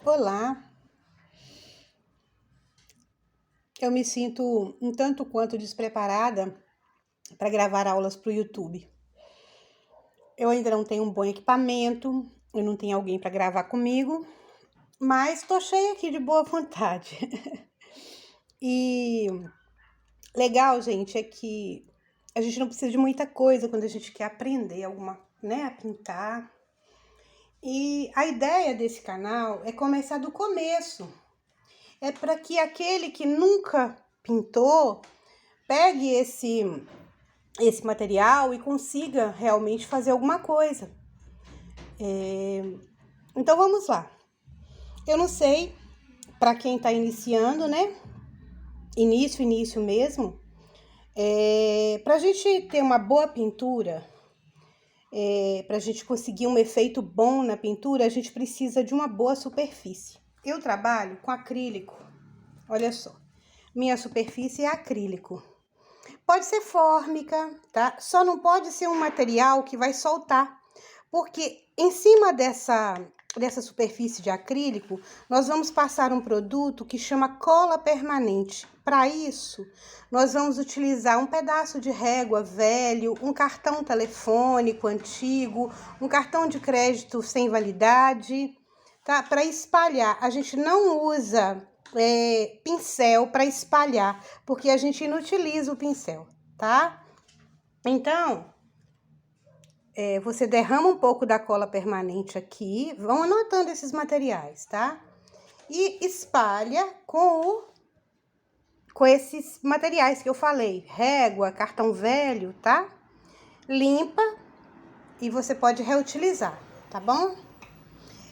Olá, eu me sinto um tanto quanto despreparada para gravar aulas para o YouTube. Eu ainda não tenho um bom equipamento, eu não tenho alguém para gravar comigo, mas estou cheia aqui de boa vontade. E legal, gente, é que a gente não precisa de muita coisa quando a gente quer aprender alguma, né, a pintar. E a ideia desse canal é começar do começo. É para que aquele que nunca pintou pegue esse material e consiga realmente fazer alguma coisa. Então vamos lá. Eu não sei, para quem está iniciando, né? Início mesmo. Para a gente ter uma boa pintura, para a gente conseguir um efeito bom na pintura, a gente precisa de uma boa superfície. Eu trabalho com acrílico. Olha só, minha superfície é acrílico. Pode ser fórmica, tá? Só não pode ser um material que vai soltar, porque em cima dessa superfície de acrílico, nós vamos passar um produto que chama cola permanente. Para isso, nós vamos utilizar um pedaço de régua velho, um cartão telefônico antigo, um cartão de crédito sem validade, tá? Para espalhar. A gente não usa pincel para espalhar, porque a gente inutiliza o pincel, tá? Então, você derrama um pouco da cola permanente aqui, vão anotando esses materiais, tá? E espalha com esses materiais que eu falei, régua, cartão velho, tá? Limpa e você pode reutilizar, tá bom?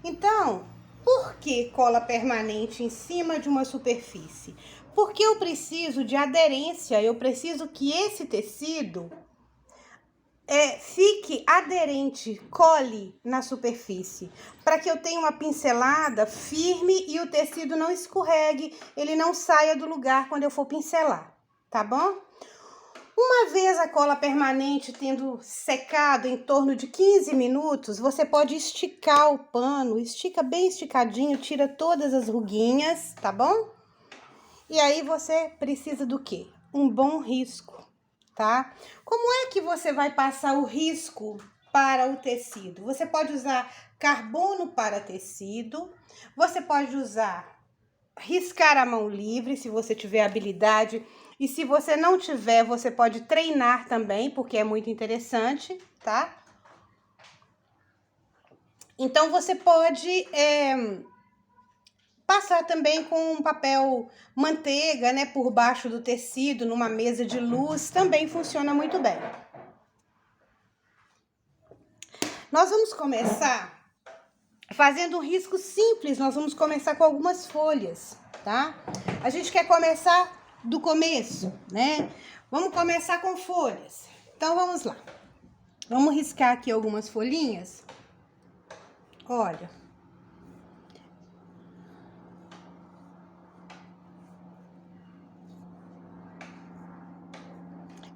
Então, por que cola permanente em cima de uma superfície? Porque eu preciso de aderência, eu preciso que esse tecido fique aderente, cole na superfície, para que eu tenha uma pincelada firme e o tecido não escorregue, ele não saia do lugar quando eu for pincelar, tá bom? Uma vez a cola permanente tendo secado em torno de 15 minutos, você pode esticar o pano, estica bem esticadinho, tira todas as ruguinhas, tá bom? E aí você precisa do quê? Um bom risco, tá? Como é que você vai passar o risco para o tecido? Você pode usar carbono para tecido, você pode usar riscar a mão livre, se você tiver habilidade, e se você não tiver, você pode treinar também, porque é muito interessante, tá? Então, você pode passar também com um papel manteiga, né, por baixo do tecido, numa mesa de luz, também funciona muito bem. Nós vamos começar fazendo um risco simples, nós vamos começar com algumas folhas, tá? A gente quer começar do começo, né? Vamos começar com folhas. Então, vamos lá. Vamos riscar aqui algumas folhinhas. Olha.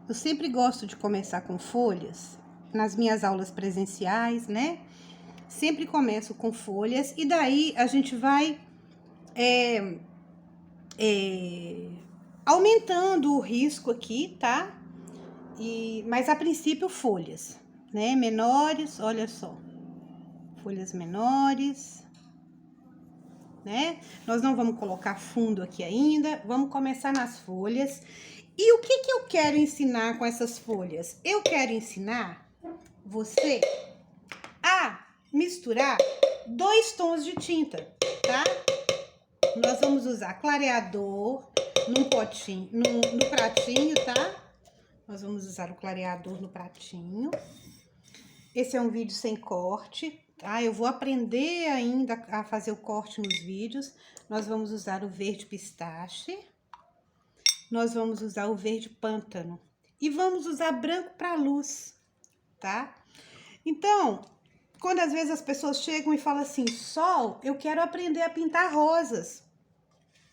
Eu sempre gosto de começar com folhas, nas minhas aulas presenciais, né? Sempre começo com folhas e daí a gente vai aumentando o risco aqui, tá? Mas a princípio folhas, né? Menores, olha só. Folhas menores, né? Nós não vamos colocar fundo aqui ainda, vamos começar nas folhas. E o que eu quero ensinar com essas folhas? Eu quero ensinar você a misturar 2 tons de tinta, tá? Nós vamos usar clareador num potinho, no pratinho, tá? Nós vamos usar o clareador no pratinho. Esse é um vídeo sem corte, tá? Eu vou aprender ainda a fazer o corte nos vídeos. Nós vamos usar o verde pistache. Nós vamos usar o verde pântano. E vamos usar branco para luz, tá? Então, quando às vezes as pessoas chegam e falam assim, Sol, eu quero aprender a pintar rosas.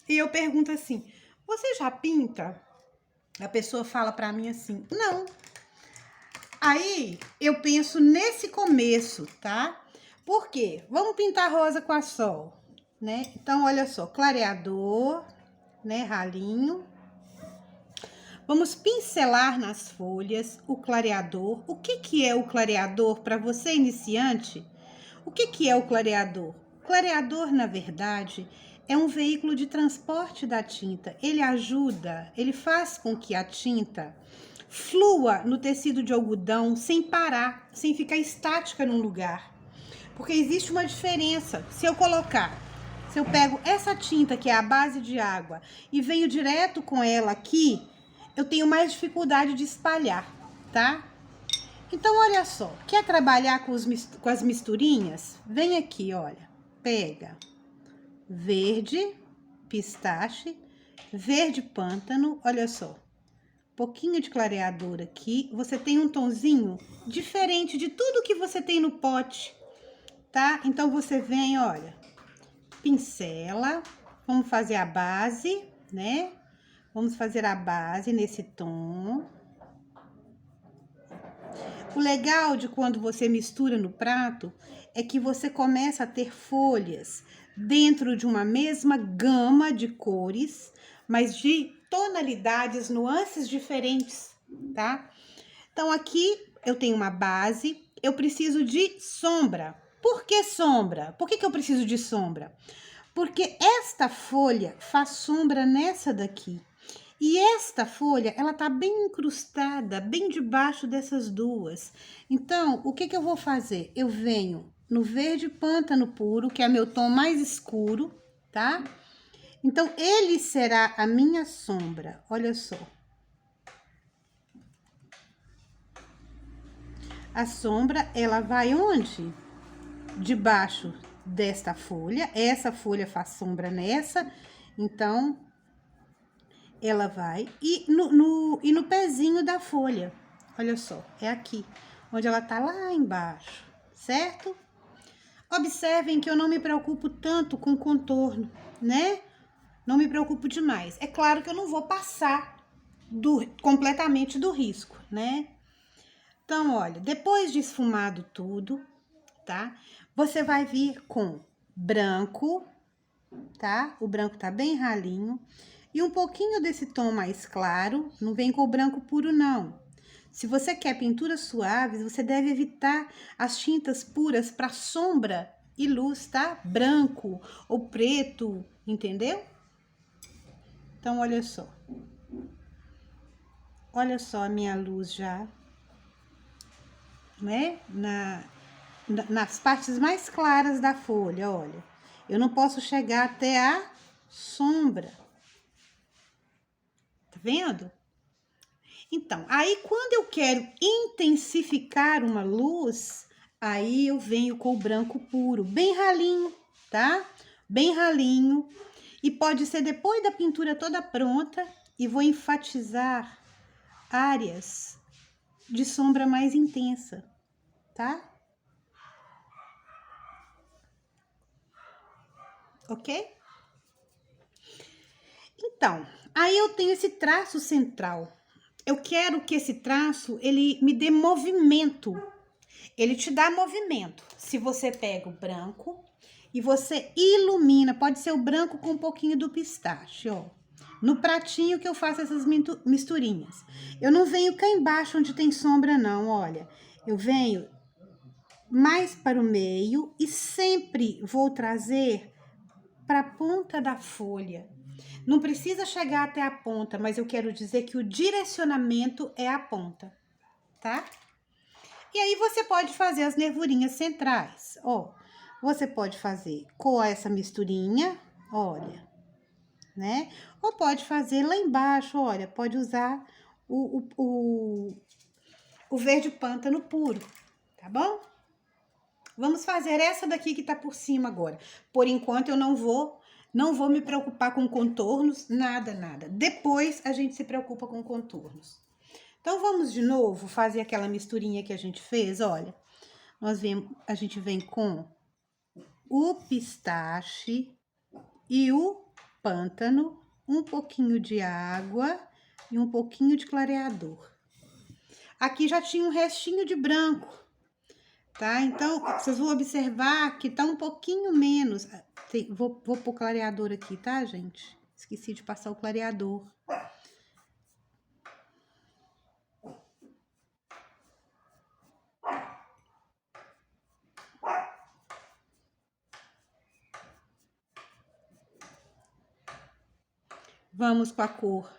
E eu pergunto assim, você já pinta? A pessoa fala para mim assim, não. Aí, eu penso nesse começo, tá? Por quê? Vamos pintar rosa com a Sol, né? Então, olha só, clareador, né, ralinho. Vamos pincelar nas folhas o clareador. O que que é o clareador para você iniciante? O que que é o clareador? Clareador, na verdade, é um veículo de transporte da tinta. Ele ajuda, ele faz com que a tinta flua no tecido de algodão sem parar, sem ficar estática num lugar. Porque existe uma diferença. Se eu pego essa tinta que é a base de água e venho direto com ela aqui, eu tenho mais dificuldade de espalhar, tá? Então, olha só, quer trabalhar com as misturinhas? Vem aqui, olha, pega verde pistache, verde pântano, olha só, pouquinho de clareador aqui, você tem um tonzinho diferente de tudo que você tem no pote, tá? Então, você vem, olha, pincela, vamos fazer a base, né? Vamos fazer a base nesse tom. O legal de quando você mistura no prato é que você começa a ter folhas dentro de uma mesma gama de cores, mas de tonalidades, nuances diferentes, tá? Então, aqui eu tenho uma base, eu preciso de sombra. Por que sombra? Por que eu preciso de sombra? Porque esta folha faz sombra nessa daqui. E esta folha, ela tá bem incrustada, bem debaixo dessas duas. Então, o que que eu vou fazer? Eu venho no verde pântano puro, que é meu tom mais escuro, tá? Então, ele será a minha sombra, olha só. A sombra, ela vai onde? Debaixo desta folha, essa folha faz sombra nessa, então ela vai e no pezinho da folha, olha só, é aqui, onde ela tá lá embaixo, certo? Observem que eu não me preocupo tanto com contorno, né? Não me preocupo demais. É claro que eu não vou passar completamente do risco, né? Então, olha, depois de esfumado tudo, tá? Você vai vir com branco, tá? O branco tá bem ralinho. E um pouquinho desse tom mais claro, não vem com o branco puro, não. Se você quer pinturas suaves, você deve evitar as tintas puras para sombra e luz, tá? Branco ou preto, entendeu? Então, olha só. Olha só a minha luz já, né? Nas partes mais claras da folha, olha. Eu não posso chegar até a sombra. Tá vendo? Então, aí quando eu quero intensificar uma luz, aí eu venho com o branco puro, bem ralinho, tá? Bem ralinho. E pode ser depois da pintura toda pronta e vou enfatizar áreas de sombra mais intensa, tá? Ok? Então, aí eu tenho esse traço central. Eu quero que esse traço, ele me dê movimento. Ele te dá movimento. Se você pega o branco e você ilumina, pode ser o branco com um pouquinho do pistache, ó. No pratinho que eu faço essas misturinhas. Eu não venho cá embaixo onde tem sombra, não, olha. Eu venho mais para o meio e sempre vou trazer para a ponta da folha. Não precisa chegar até a ponta, mas eu quero dizer que o direcionamento é a ponta, tá? E aí, você pode fazer as nervurinhas centrais, ó. Você pode fazer com essa misturinha, olha, né? Ou pode fazer lá embaixo, olha, pode usar o verde pântano puro, tá bom? Vamos fazer essa daqui que tá por cima agora. Por enquanto, eu não vou me preocupar com contornos, nada, nada. Depois, a gente se preocupa com contornos. Então, vamos de novo fazer aquela misturinha que a gente fez, olha. A gente vem com o pistache e o pântano, um pouquinho de água e um pouquinho de clareador. Aqui já tinha um restinho de branco, tá? Então, vocês vão observar que tá um pouquinho menos. Vou pôr clareador aqui, tá, gente? Esqueci de passar o clareador. Vamos com a cor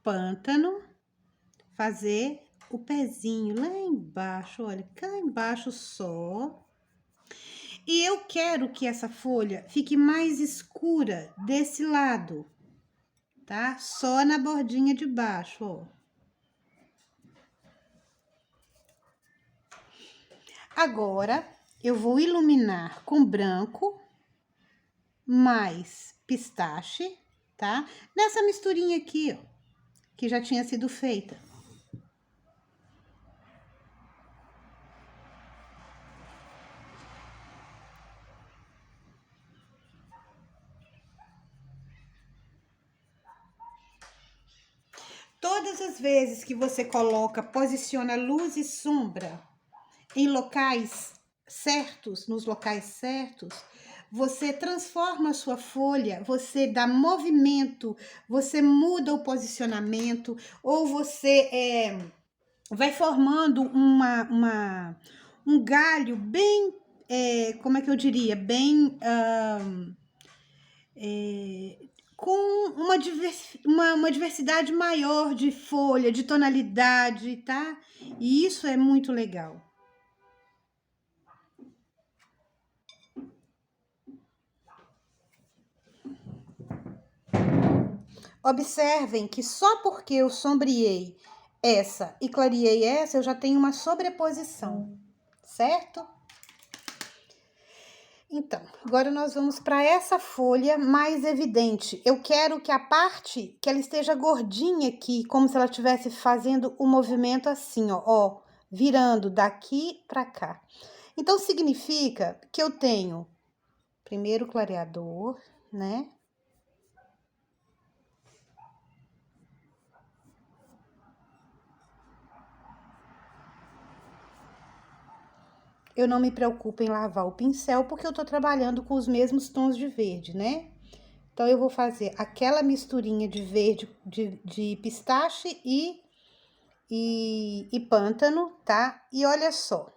pântano fazer o pezinho lá embaixo, olha, cá embaixo só. E eu quero que essa folha fique mais escura desse lado, tá? Só na bordinha de baixo, ó. Agora, eu vou iluminar com branco mais pistache, tá? Nessa misturinha aqui, ó, que já tinha sido feita. Todas as vezes que você coloca, posiciona luz e sombra em locais certos, nos locais certos, você transforma a sua folha, você dá movimento, você muda o posicionamento, ou você vai formando um galho bem, como é que eu diria, bem... com uma diversidade maior de folha, de tonalidade, tá? E isso é muito legal. Observem que só porque eu sombreei essa e clareei essa, eu já tenho uma sobreposição, certo? Então, agora nós vamos para essa folha mais evidente. Eu quero que a parte, que ela esteja gordinha aqui, como se ela estivesse fazendo o movimento assim, ó, virando daqui para cá. Então, significa que eu tenho primeiro clareador, né? Eu não me preocupo em lavar o pincel, porque eu tô trabalhando com os mesmos tons de verde, né? Então, eu vou fazer aquela misturinha de verde, de pistache e pântano, tá? E olha só.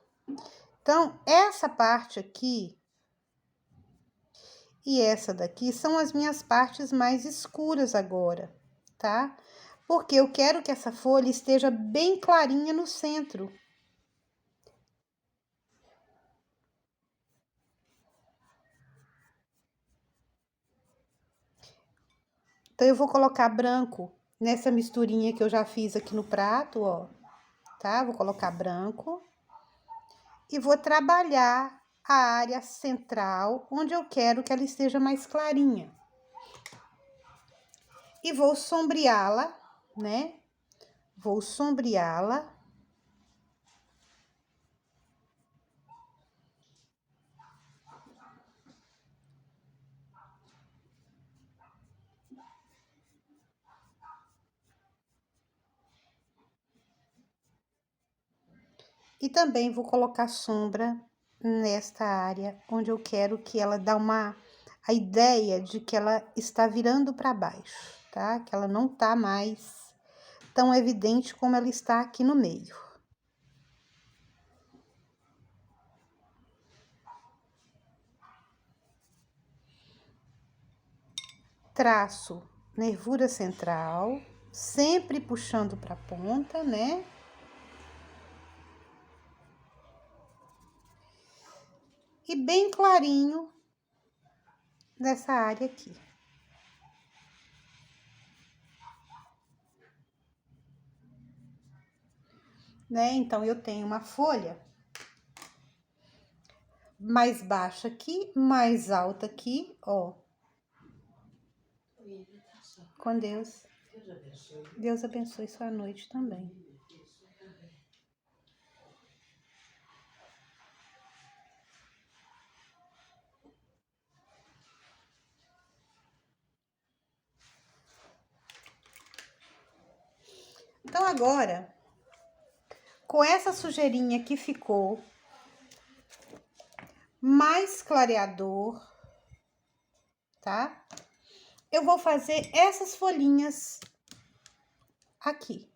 Então, essa parte aqui e essa daqui são as minhas partes mais escuras agora, tá? Porque eu quero que essa folha esteja bem clarinha no centro. Então, eu vou colocar branco nessa misturinha que eu já fiz aqui no prato, ó, tá? Vou colocar branco e vou trabalhar a área central, onde eu quero que ela esteja mais clarinha. E vou sombreá-la, né? Vou sombreá-la. E também vou colocar sombra nesta área, onde eu quero que ela dá a ideia de que ela está virando para baixo, tá? Que ela não tá mais tão evidente como ela está aqui no meio. Traço nervura central, sempre puxando para a ponta, né? E bem clarinho nessa área aqui. Né? Então, eu tenho uma folha mais baixa aqui, mais alta aqui, ó. Com Deus. Deus abençoe sua noite também. Então, agora, com essa sujeirinha que ficou, mais clareador, tá? Eu vou fazer essas folhinhas aqui.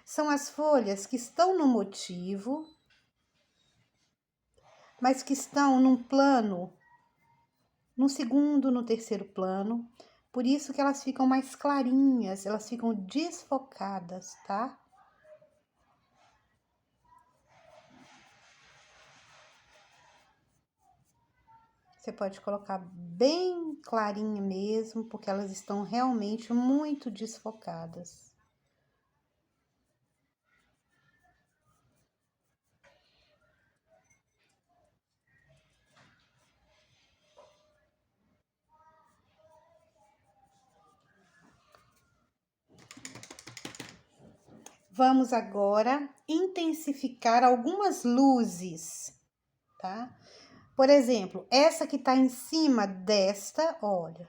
São as folhas que estão no motivo, mas que estão num plano, no segundo, no terceiro plano. Por isso que elas ficam mais clarinhas, elas ficam desfocadas, tá? Você pode colocar bem clarinha mesmo, porque elas estão realmente muito desfocadas. Vamos agora intensificar algumas luzes, tá? Por exemplo, essa que tá em cima desta, olha.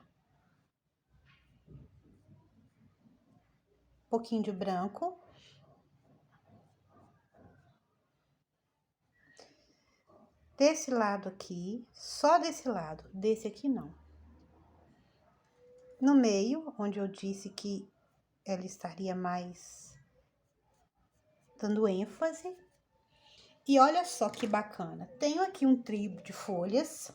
Um pouquinho de branco. Desse lado aqui, só desse lado, desse aqui não. No meio, onde eu disse que ela estaria mais dando ênfase. E olha só que bacana, tenho aqui um trio de folhas,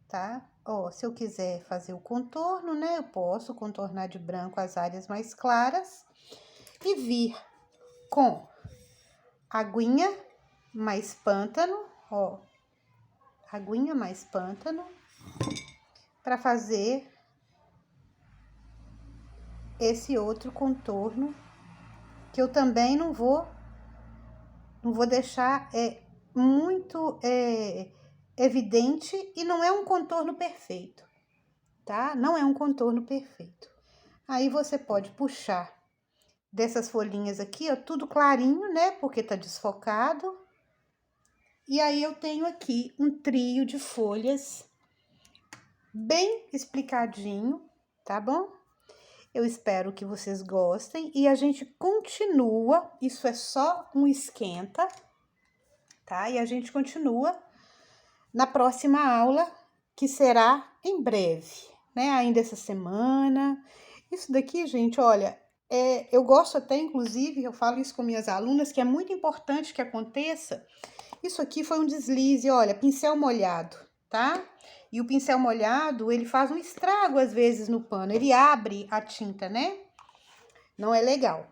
tá? Ó, se eu quiser fazer o contorno, né, eu posso contornar de branco as áreas mais claras e vir com aguinha mais pântano, ó, aguinha mais pântano, para fazer esse outro contorno, que eu também não vou deixar muito evidente, e não é um contorno perfeito, tá? Não é um contorno perfeito. Aí você pode puxar dessas folhinhas aqui, ó, tudo clarinho, né? Porque tá desfocado. E aí eu tenho aqui um trio de folhas bem explicadinho, tá bom? Eu espero que vocês gostem e a gente continua, isso é só um esquenta, tá? E a gente continua na próxima aula, que será em breve, né? Ainda essa semana. Isso daqui, gente, olha, eu gosto até, inclusive, eu falo isso com minhas alunas, que é muito importante que aconteça. Isso aqui foi um deslize, olha, pincel molhado, tá? E o pincel molhado, ele faz um estrago às vezes no pano, ele abre a tinta, né? Não é legal,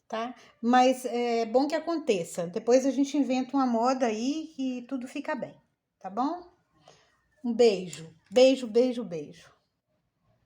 tá? Mas é bom que aconteça. Depois a gente inventa uma moda aí que tudo fica bem, tá bom? Um beijo, beijo, beijo, beijo.